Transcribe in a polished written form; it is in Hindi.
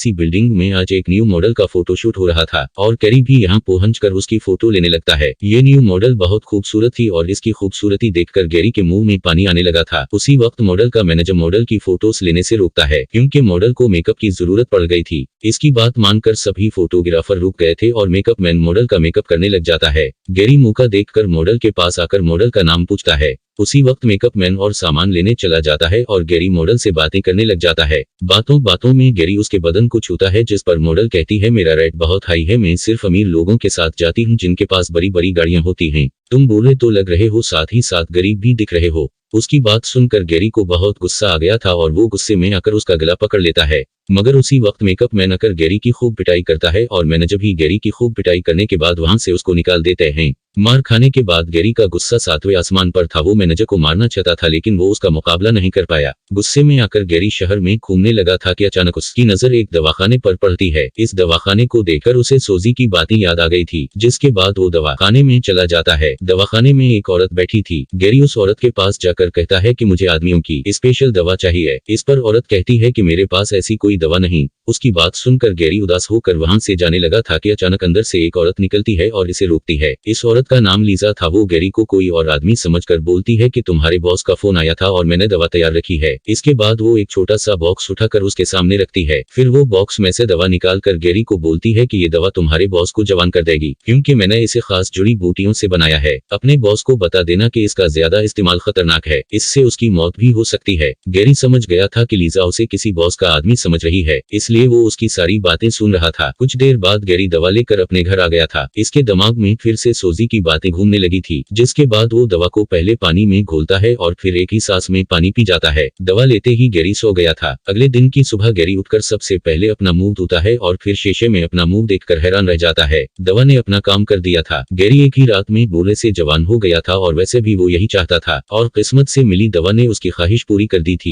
सी बिल्डिंग में आज एक न्यू मॉडल का फोटोशूट हो रहा था और कैरी भी यहाँ पहुंचकर उसकी फोटो लेने लगता है। ये न्यू मॉडल बहुत खूबसूरत थी और इसकी खूबसूरती देखकर गैरी के मुंह में पानी आने लगा था। उसी वक्त मॉडल का मैनेजर मॉडल की फोटोज लेने से रोकता है क्योंकि मॉडल को मेकअप की जरूरत पड़ गई थी। इसकी बात मानकर सभी फोटोग्राफर रुक गए थे और मेकअप मैन मॉडल का मेकअप करने लग जाता है। गैरी मौका देखकर मॉडल के पास आकर मॉडल का नाम पूछता है। उसी वक्त मेकअप मैन और सामान लेने चला जाता है और गैरी मॉडल से बातें करने लग जाता है। बातों बातों में गैरी उसके बदन को छूता है, जिस पर मॉडल कहती है, मेरा रेट बहुत हाई है, मैं सिर्फ अमीर लोगों के साथ जाती हूँ जिनके पास बड़ी बड़ी गाड़ियां होती हैं। तुम बुरे तो लग रहे हो, साथ ही साथ गरीब भी दिख रहे हो। उसकी बात सुनकर गैरी को बहुत गुस्सा आ गया था और वो गुस्से में आकर उसका गला पकड़ लेता है। मगर उसी वक्त मेकअप मैन आकर गैरी की खूब पिटाई करता है और मैनेजर भी गैरी की खूब पिटाई करने के बाद वहां से उसको निकाल देते हैं। मार खाने के बाद गैरी का गुस्सा 7वें आसमान पर था। वो मैनेजर को मारना चाहता था लेकिन वो उसका मुकाबला नहीं कर पाया। गुस्से में आकर गैरी शहर में घूमने लगा था कि अचानक उसकी नजर एक दवाखाने पर पड़ती है। इस दवाखाने को देखकर उसे सोजी की बातें याद आ गई थी, जिसके बाद वो दवाखाने में चला जाता है। दवाखाने में एक औरत बैठी थी। गैरी उस औरत के पास जाकर कहता है कि मुझे आदमियों की स्पेशल दवा चाहिए। इस पर औरत कहती है कि मेरे पास ऐसी कोई दवा नहीं। उसकी बात सुनकर गैरी उदास होकर वहां से जाने लगा था कि अचानक अंदर से एक औरत निकलती है और इसे रोकती है। इस औरत का नाम लीजा था। वो गैरी को कोई और आदमी समझकर बोलती है कि तुम्हारे बॉस का फोन आया था और मैंने दवा तैयार रखी है। इसके बाद वो एक छोटा सा बॉक्स उठाकर उसके सामने रखती है। फिर वो बॉक्स में से दवा निकालकर गैरी को बोलती है कि ये दवा तुम्हारे बॉस को जवान कर देगी, क्योंकि मैंने इसे खास जुड़ी बूटियों से बनाया है। अपने बॉस को बता देना कि इसका ज्यादा इस्तेमाल खतरनाक है, इससे उसकी मौत भी हो सकती है। गैरी समझ गया था कि लीजा उसे किसी बॉस का आदमी समझ रही है, इसलिए वो उसकी सारी बातें सुन रहा था। कुछ देर बाद गैरी दवा लेकर अपने घर आ गया था। इसके दिमाग में फिर से सोजी की बातें घूमने लगी थी, जिसके बाद वो दवा को पहले पानी में घोलता है और फिर एक ही सांस में पानी पी जाता है। दवा लेते ही गैरी सो गया था। अगले दिन की सुबह गैरी उठकर सबसे पहले अपना मुंह धोता है और फिर शीशे में अपना मुंह देखकर हैरान रह जाता है। दवा ने अपना काम कर दिया था। गैरी एक ही रात में बूढ़े से जवान हो गया था और वैसे भी वो यही चाहता था और किस्मत से मिली दवा ने उसकी ख्वाहिश पूरी कर दी थी।